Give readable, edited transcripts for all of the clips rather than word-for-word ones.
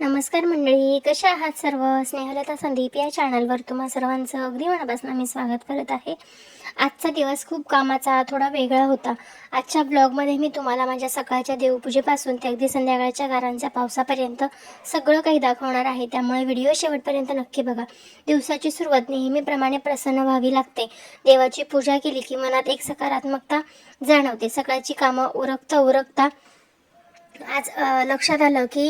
नमस्कार मंडळी, कशा आहात सर्व? स्नेहलता संदीप या चॅनलवर तुम्हा सर्वांचं अगदी मनापासून मी स्वागत करत आहे. आजचा दिवस खूप कामाचा, थोडा वेगळा होता. आजच्या ब्लॉगमध्ये मी तुम्हाला माझ्या सकाळच्या देवपूजेपासून ते अगदी संध्याकाळच्या गारांच्या पावसापर्यंत सगळं काही दाखवणार आहे. त्यामुळे व्हिडिओ शेवटपर्यंत नक्की बघा. दिवसाची सुरुवात नेहमीप्रमाणे प्रसन्न व्हावी लागते. देवाची पूजा केली की मनात एक सकारात्मकता जाणवते. सकाळची कामं उरकता आज लक्षात आलं की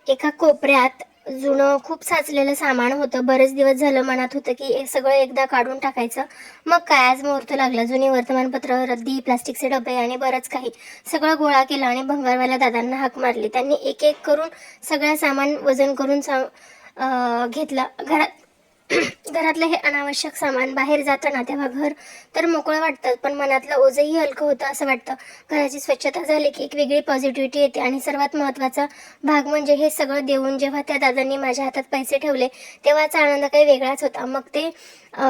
एका कोपऱ्यात जुनं खूप साचलेलं सामान होतं. बरेच दिवस झालं मनात होतं की हे सगळं एकदा काढून टाकायचं. मग काय, आज मुहूर्त लागला. जुनी वर्तमानपत्र, रद्दी, प्लास्टिकचे डबे आणि बरंच काही सगळं गोळा केलं आणि भंगारवाल्या दादांना हाक मारली. त्यांनी एक एक करून सगळं सामान वजन करून घेतलं. घरातलं हे अनावश्यक सामान बाहेर जातं ना, तेव्हा घर तर मोकळं वाटतं, पण मनातलं ओझंही हलकं होतं असं वाटतं. घराची स्वच्छता झाली की एक वेगळी पॉझिटिव्हिटी येते. आणि सर्वात महत्त्वाचा भाग म्हणजे हे सगळं देऊन जेव्हा त्या दादांनी माझ्या हातात पैसे ठेवले तेव्हाचा आनंद काही वेगळाच होता. मग ते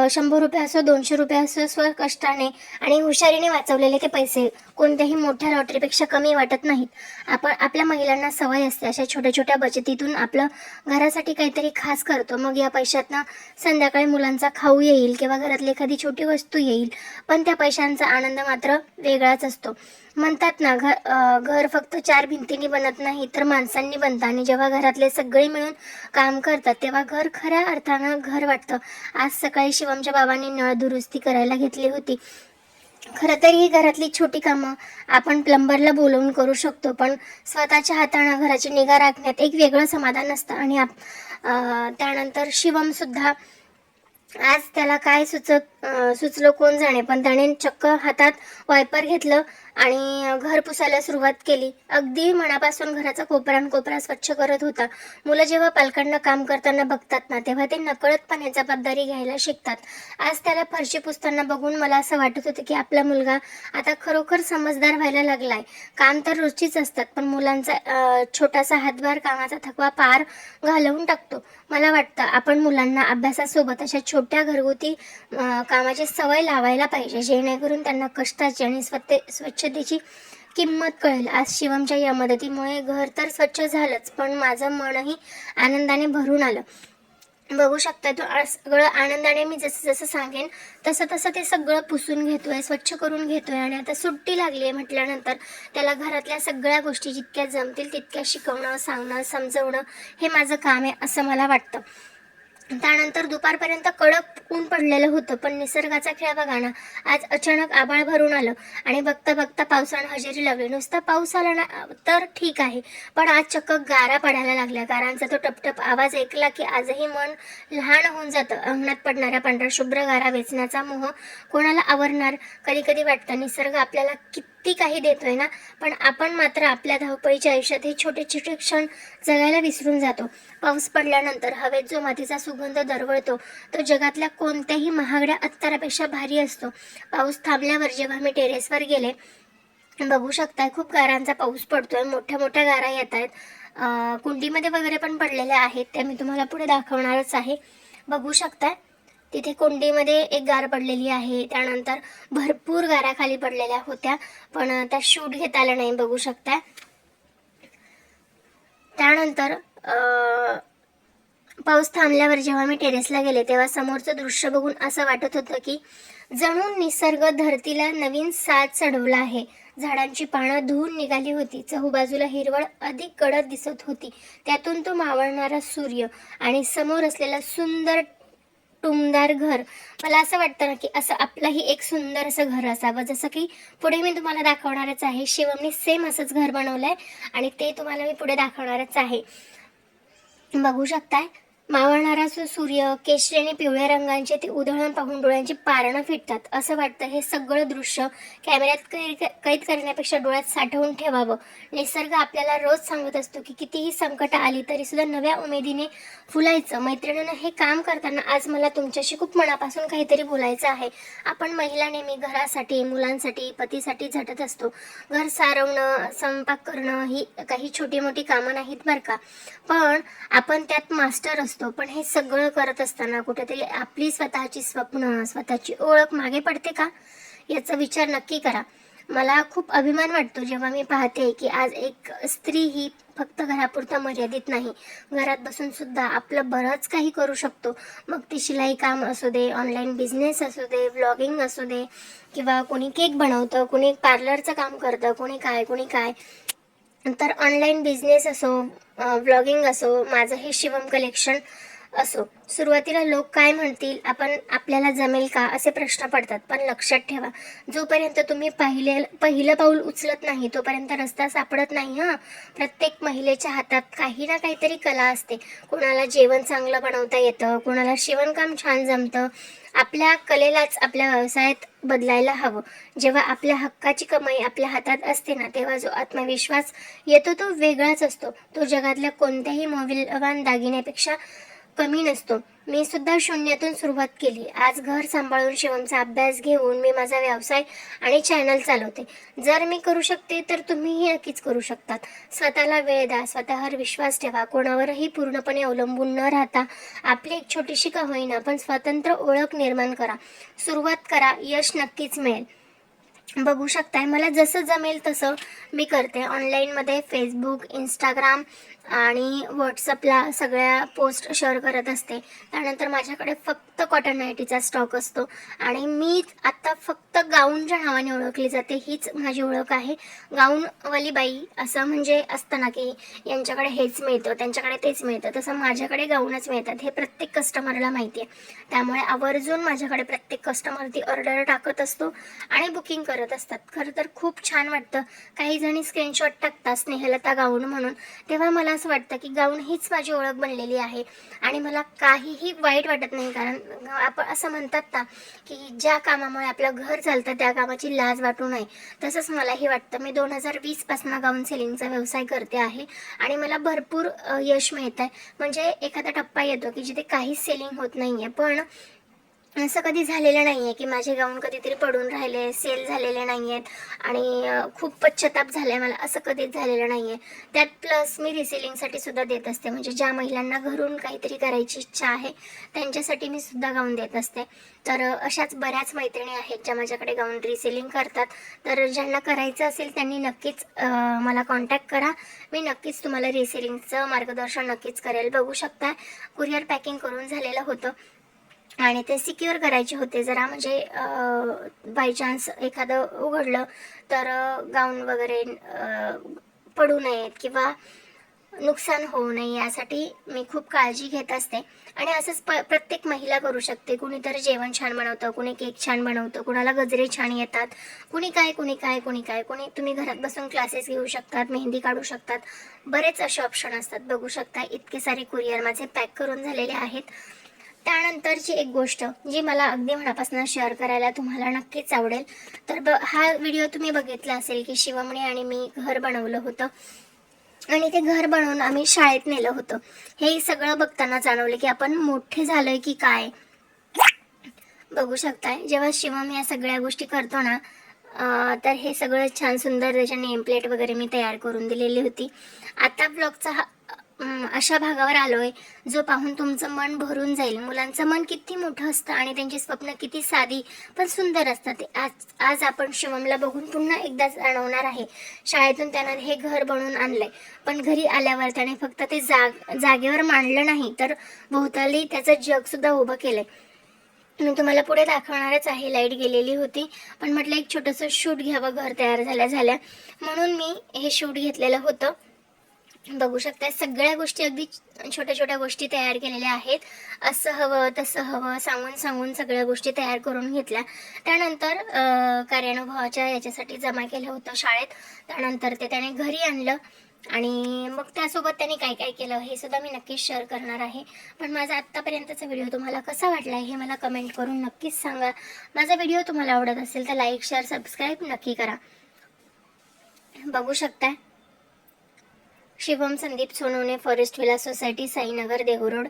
100 रुपये असो, 200 रुपये असो, स्वकष्टाने आणि हुशारीने वाचवलेले ते पैसे कोणत्याही मोठ्या लॉटरीपेक्षा कमी वाटत नाहीत. आपण आपल्या महिलांना सवय असते अशा छोट्या छोट्या बचतीतून आपलं घरासाठी काहीतरी खास करतो. मग या पैशातनं संध्याकाळी मुलांचा खाऊ येईल किंवा घरातली एखादी छोटी वस्तू येईल, पण त्या पैशांचा आनंद मात्र वेगळाच असतो. म्हणतात ना, घर फक्त 4 भिंतींनी बनत नाही तर माणसांनी बनतं. आणि जेव्हा घरातले सगळे मिळून काम करतात तेव्हा घर खऱ्या अर्थानं घर वाटतं. आज सकाळी शिवमच्या बाबांनी नळ दुरुस्ती करायला घेतली होती. खरं तर ही घरातली छोटी कामं आपण प्लंबरला बोलवून करू शकतो, पण स्वतःच्या हाताने घराची निगा राखण्यात एक वेगळं समाधान असतं. आणि त्यानंतर शिवम सुद्धा आज त्याला काय सुचलं कोण जाणे, पण त्याने चक्क हातात वायपर घेतलं आणि घर पुसायला सुरुवात केली. अगदी मनापासून घराचा कोपरा स्वच्छ करत होता. मुलं जेव्हा पालकांना काम करताना बघतात ना, तेव्हा ते नकळतपणे जबाबदारी घ्यायला शिकतात. आज त्याला फरशी पुसताना बघून मला असं वाटत होतं की आपला मुलगा आता खरोखर समजदार व्हायला लागलाय. काम तर रोजचीच असतात, पण मुलांचा छोटासा हातभार कामाचा थकवा पार घालवून टाकतो. मला वाटतं आपण मुलांना अभ्यासासोबत अशा छोट्या घरगुती कामाची सवय लावायला पाहिजे, जेणेकरून त्यांना कष्टाची आणि स्वच्छतेची किंमत कळेल. आज शिवमच्या या मदतीमुळे घर तर स्वच्छ झालंच, पण माझं मनही आनंदाने भरून आलं. बघू शकता तो सगळं आनंदाने मी जसं जसं सांगेन तसं तसं ते सगळं पुसून घेतोय, स्वच्छ करून घेतोय. आणि आता सुट्टी लागली आहे म्हटल्यानंतर त्याला घरातल्या सगळ्या गोष्टी जितक्या जमतील तितक्या शिकवणं, सांगणं, समजवणं हे माझं काम आहे असं मला वाटतं. त्यानंतर दुपारपर्यंत कडक ऊन पडलेलं होतं, पण निसर्गाचा खेळ बघा ना. आज अचानक आभाळ भरून आलं आणि बघता बघता पावसानं हजेरी लावली. नुसता पाऊस आला ना तर ठीक आहे, पण आज चक्क गारा पडायला लागल्या. गारांचा तो टपटप आवाज ऐकला की आजही मन लहान होऊन जातं. अंगणात पडणाऱ्या पांढऱ्या शुभ्र गारा वेचण्याचा मोह कोणाला आवरणार? कधी कधी वाटतं निसर्ग आपल्याला किती काही देतोय ना, पण आपण मात्र आपल्या धावपळीच्या आयुष्यात हे छोटे छोटे क्षण जगायला विसरून जातो. पाऊस पडल्यानंतर हवेत जो मातीचा सुगंध दरवळतो तो जगातल्या कोणत्याही महागड्या अत्तरापेक्षा भारी असतो. पाऊस थांबल्यावर जेव्हा मी टेरेसवर गेले, बघू शकताय खूप गारांचा पाऊस पडतोय. मोठ्या मोठ्या गारा येत आहेत. कुंडीमध्ये वगैरे पण पडलेल्या आहेत, त्या मी तुम्हाला पुढे दाखवणारच आहे. बघू शकताय तिथे कुंडीमध्ये एक गार पडलेली आहे. त्यानंतर भरपूर गारा खाली पडलेल्या होत्या, पण त्या शूट घेता आल्या नाही. बघू शकताय. त्यानंतर पाऊस थांबल्यावर जेव्हा मी टेरेसला गेले तेव्हा समोरचं दृश्य बघून असं वाटत होतं की जणू निसर्ग धरतीला नवीन साज चढवला आहे. झाडांची पानं धुवून निघाली होती. चहूबाजूला हिरवळ अधिक गडद दिसत होती. त्यातून तो मावळणारा सूर्य आणि समोर असलेलं सुंदर टुमदार घर. मला असं वाटतं ना की असं आपलंही एक सुंदर असं घर असावं, जसं की पुढे मी तुम्हाला दाखवणारच आहे. शिवमने सेम असंच घर बनवलंय आणि ते तुम्हाला मी पुढे दाखवणारच आहे. बघू शकताय मावळणारा सूर्य, केशरी आणि पिवळ्या रंगांचे ते उधळण पाहून डोळ्यांची पारणं फिटतात. असं वाटतं हे सगळं दृश्य कॅमेऱ्यात कैद करण्यापेक्षा डोळ्यात साठवून ठेवावं. निसर्ग आपल्याला रोज सांगत असतो की कितीही संकट आली तरी सुद्धा नव्या उमेदीने फुलायचं. मैत्रिणीनं हे काम करताना आज मला तुमच्याशी खूप मनापासून काहीतरी बोलायचं आहे. आपण महिला नेहमी घरासाठी, मुलांसाठी, पतीसाठी झटत असतो. घर सारवणं, स्वयंपाक करणं ही काही छोटी मोठी कामं नाहीत बरं का, पण आपण त्यात मास्टर असतो. पण हे सगळं करत असताना कुठेतरी आपली स्वतःची स्वप्न, स्वतःची ओळख मागे पडते का, याचा विचार नक्की करा. मला खूप अभिमान वाटतो जेव्हा मी पाहते की आज एक स्त्री ही फक्त घरापुरता मर्यादित नाही. घरात बसून सुद्धा आपलं बरंच काही करू शकतो. मग ती शिलाई काम असू दे, ऑनलाईन बिझनेस असू दे, व्लॉगिंग असू दे, किंवा कोणी केक बनवतं, कोणी पार्लरचं काम करतं, कोणी काय. तर ऑनलाईन बिझनेस असो, व्लॉगिंग असो, माझं हे शिवम कलेक्शन असो, सुरुवातीला लोक काय म्हणतील, आपल्याला जमेल का, असे प्रश्न पडतात. पण लक्षात ठेवा, जोपर्यंत तुम्ही पहिलं पाऊल उचलत नाही तोपर्यंत रस्ता सापडत नाही. प्रत्येक महिलेच्या हातात काही ना काहीतरी कला असते. कोणाला जेवण चांगलं बनवता येतं, कोणाला शिवणकाम छान जमतं. आपल्या कलेलाच आपल्या व्यवसायात बदलायला हवं. जेव्हा आपल्या हक्काची कमाई आपल्या हातात असते ना, तेव्हा जो आत्मविश्वास येतो तो वेगळाच असतो. तो जगातल्या कोणत्याही मौल्यवान दागिन्यापेक्षा कमी नसतो. मी सुद्धा शून्यातून सुरुवात केली. आज घर सांभाळून, शिवमचा अभ्यास घेऊन मी माझा व्यवसाय आणि चॅनल चालवते. जर मी करू शकते तर तुम्हीही नक्कीच करू शकतात. स्वतःला वेळ द्या, स्वतःवर विश्वास ठेवा, कोणावरही पूर्णपणे अवलंबून न राहता आपली एक छोटीशी का होईना पण स्वतंत्र ओळख निर्माण करा. सुरुवात करा, यश नक्कीच मिळेल. बघू शकताय, मला जसं जमेल तसं मी करते. ऑनलाईनमध्ये फेसबुक, इंस्टाग्राम आणि व्हॉट्सअपला सगळ्या पोस्ट शेअर करत असते. त्यानंतर माझ्याकडे फक्त कॉटन नाईटीचा स्टॉक असतो आणि मी आत्ता फक्त गाऊनच्या नावाने ओळखली जाते. हीच माझी ओळख आहे, गाऊनवाली बाई. असं म्हणजे असतं ना की यांच्याकडे हेच मिळतं, त्यांच्याकडे तेच मिळतं, तसं माझ्याकडे गाऊनच मिळतात हे प्रत्येक कस्टमरला माहिती आहे. त्यामुळे आवर्जून माझ्याकडे प्रत्येक कस्टमर ती ऑर्डर टाकत असतो आणि बुकिंग करत असतात. खरं तर खूप छान वाटतं. काही जणी स्क्रीनशॉट टाकतात स्नेहलता गाऊन म्हणून, तेव्हा मला असं वाटतं की गाऊन हीच माझी ओळख बनलेली आहे आणि मला काहीही वाईट वाटत नाही. कारण आपण असं म्हणतात ना की ज्या कामामुळे आपलं घर चालतं त्या कामाची लाज वाटू नये, तसंच मलाही वाटतं. मी 2020 पासून गाऊन सेलिंगचा व्यवसाय करते आहे आणि मला भरपूर यश मिळत आहे. म्हणजे एखादा टप्पा येतो की जिथे काहीच सेलिंग होत नाहीये, पण असं कधी झालेलं नाही आहे की माझे गाऊन कधीतरी पडून राहिले, सेल झालेले नाही आहेत आणि खूप पश्चाताप झाला आहे मला, असं कधीच झालेलं नाही आहे. त्यात प्लस मी रिसेलिंगसाठी सुद्धा देत असते. म्हणजे ज्या महिलांना घरून काहीतरी करायची इच्छा आहे त्यांच्यासाठी मी सुद्धा गाऊन देत असते. तर अशाच बऱ्याच मैत्रिणी आहेत ज्या माझ्याकडे गाऊन रिसेलिंग करतात. तर ज्यांना करायचं असेल त्यांनी नक्कीच मला कॉन्टॅक्ट करा. मी नक्कीच तुम्हाला रिसेलिंगचं मार्गदर्शन नक्कीच करेल. बघू शकता, कुरिअर पॅकिंग करून झालेलं होतं आणि ते सिक्युअर करायचे होते जरा. म्हणजे बाय चान्स एखादं उघडलं तर गाऊन वगैरे पडू नयेत किंवा नुकसान होऊ नये, यासाठी मी खूप काळजी घेत असते. आणि असंच प्रत्येक महिला करू शकते. कुणीतरी जेवण छान बनवतं, कुणी केक छान बनवतं, कुणाला गजरे छान येतात, कुणी तुम्ही घरात बसून क्लासेस घेऊ शकतात, मेहंदी काढू शकतात. बरेच असे ऑप्शन असतात. बघू शकता, इतके सारे कुरिअर माझे पॅक करून झालेले आहेत. त्यानंतरची एक गोष्ट जी मला अगदी मनापासून शेअर करायला तुम्हाला नक्कीच आवडेल. तर हा व्हिडिओ तुम्ही बघितला असेल की शिवमने आणि मी घर बनवलं होतं आणि ते घर बनवून आम्ही शाळेत नेलं होतं. हे सगळं बघताना जाणवलं की आपण मोठे झालोय की काय. बघू शकताय, जेव्हा शिवम या सगळ्या गोष्टी करतो ना, तर हे सगळं छान सुंदर त्याच्या नेम प्लेट वगैरे मी तयार करून दिलेली होती. आता ब्लॉगचा अशा भागावर आलोय जो पाहून तुमचं मन भरून जाईल. मुलांचं मन किती मोठं असतं आणि त्यांची स्वप्न किती साधी पण सुंदर असतात. आज आपण शिवमला बघून पुन्हा एकदा जाणवणार आहे. शाळेतून त्यानं हे घर बनवून आणलंय, पण घरी आल्यावर त्याने फक्त ते जागेवर मांडलं नाही तर भोवताली त्याचं जग सुद्धा उभं केलंय. मी तुम्हाला पुढे दाखवणारच आहे. लाईट गेलेली होती, पण म्हटलं एक छोटंसं शूट घ्यावं घर तयार झाल्या म्हणून मी हे शूट घेतलेलं होतं. बघू शकता, सगळ्या गोष्टी अगदी छोट्या छोट्या गोष्टी तयार केलेल्या आहेत. असं हवं तसं हवं सांगून सगळ्या गोष्टी तयार करून घेतल्या. त्यानंतर कार्यानुभवाच्या याच्यासाठी जमा केलं होतं शाळेत. त्यानंतर ते त्याने घरी आणलं आणि मग त्यासोबत त्यांनी काय काय केलं हे सुद्धा मी नक्कीच शेअर करणार आहे. पण माझा आत्तापर्यंतचा व्हिडिओ तुम्हाला कसा वाटला हे मला कमेंट करून नक्कीच सांगा. माझा व्हिडिओ तुम्हाला आवडत असेल तर लाईक, शेअर, सबस्क्राईब नक्की करा. बघू शकता, Shivam Sandeep Sonawane, forest villa society, Sainagar, Dehu road.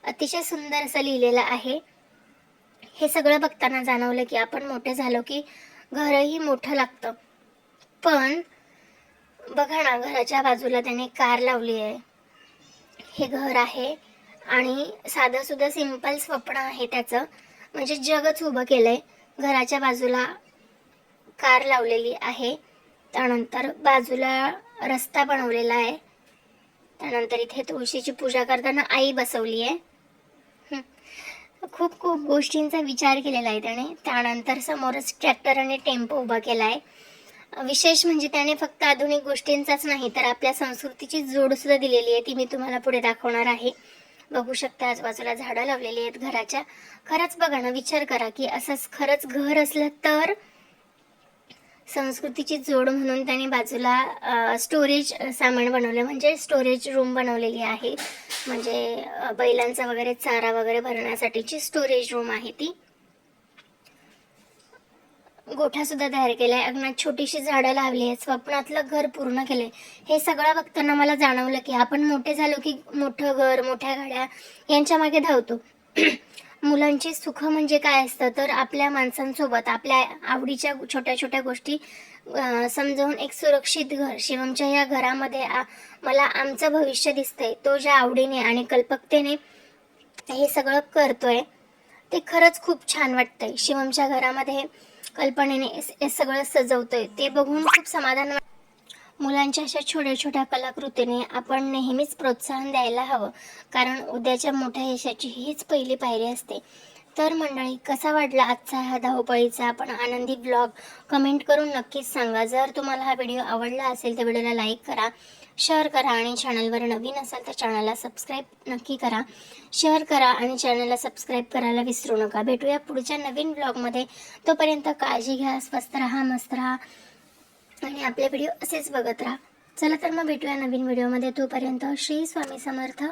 अतिशय सुंदर असं लिहिलेलं आहे. हे सगळं बघताना जाणवलं की आपण मोठे झालो की घरही मोठं लागतं. पण बघा ना, घराच्या बाजूला त्याने कार लावली आहे. हे घर आहे आणि साधं सुद्धा सिंपल स्वप्न आहे त्याचं. म्हणजे जगच उभं केलंय. घराच्या बाजूला कार लावलेली आहे, त्यानंतर बाजूला रस्ता बनवलेला आहे. नंतर इथे तुळशीची पूजा करताना आई बसवली आहे. खूप खूप गोष्टींचा विचार केलेला आहे त्याने. त्यानंतर समोरच ट्रॅक्टर आणि टेम्पो उभा केला आहे. विशेष म्हणजे त्याने फक्त आधुनिक गोष्टींचाच नाही तर आपल्या संस्कृतीची जोडसुद्धा दिलेली आहे, ती मी तुम्हाला पुढे दाखवणार आहे. बघू शकता आजूबाजूला झाडं लावलेली आहेत घराच्या. खरंच बघा ना, विचार करा की असंच खरंच घर असलं तर संस्कृतीची जोड म्हणून त्यांनी बाजूला स्टोरेज सामान बनवलं, म्हणजे स्टोरेज रूम बनवलेली आहे. म्हणजे बैलांचा वगैरे चारा वगैरे भरण्यासाठीची स्टोरेज रूम आहे ती. गोठा सुद्धा तयार केलाय, अंगणात छोटीशी झाडं लावली आहेत, स्वप्नातलं घर पूर्ण केलंय. हे सगळं बघताना मला जाणवलं की आपण मोठे झालो की मोठं घर, मोठ्या गाड्या यांच्या मागे धावतो. मुलांची सुख म्हणजे काय असतं तर आपल्या माणसांसोबत आपल्या आवडीच्या छोट्या छोट्या गोष्टी समजावून एक सुरक्षित घर. शिवमच्या या घरामध्ये मला आमचं भविष्य दिसतंय. तो ज्या आवडीने आणि कल्पकतेने हे सगळं करतोय ते खरंच खूप छान वाटतंय. शिवमच्या घरामध्ये कल्पनेने हे सगळं सजवतोय ते बघून खूप समाधान वाटतं. मुलांच्या अशा छोट्या छोट्या कलाकृतीने आपण नेहमीच प्रोत्साहन द्यायला हवं, कारण उद्याच्या मोठ्या यशाची हीच पहिली पायरी असते. तर मंडळी, कसा वाटला आजचा हा धावपळीचा पण आनंदी ब्लॉग कमेंट करून नक्कीच सांगा. जर तुम्हाला हा व्हिडिओ आवडला असेल तर व्हिडिओला लाईक करा, शेअर करा आणि चॅनलवर नवीन असाल तर चॅनलला सबस्क्राईब नक्की करा. शेअर करा आणि चॅनलला सबस्क्राईब करायला विसरू नका. भेटूया पुढच्या नवीन ब्लॉगमध्ये. तोपर्यंत काळजी घ्या, स्वस्त राहा, मस्त राहा आणि आपले व्हिडिओ असेच बघत राहा. चला तर मग भेटूया नवीन व्हिडिओमध्ये. तोपर्यंत श्री स्वामी समर्थ.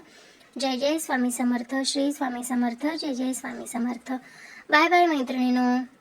जय जय स्वामी समर्थ. श्री स्वामी समर्थ. जय जय स्वामी समर्थ. बाय बाय मैत्रिणींनो.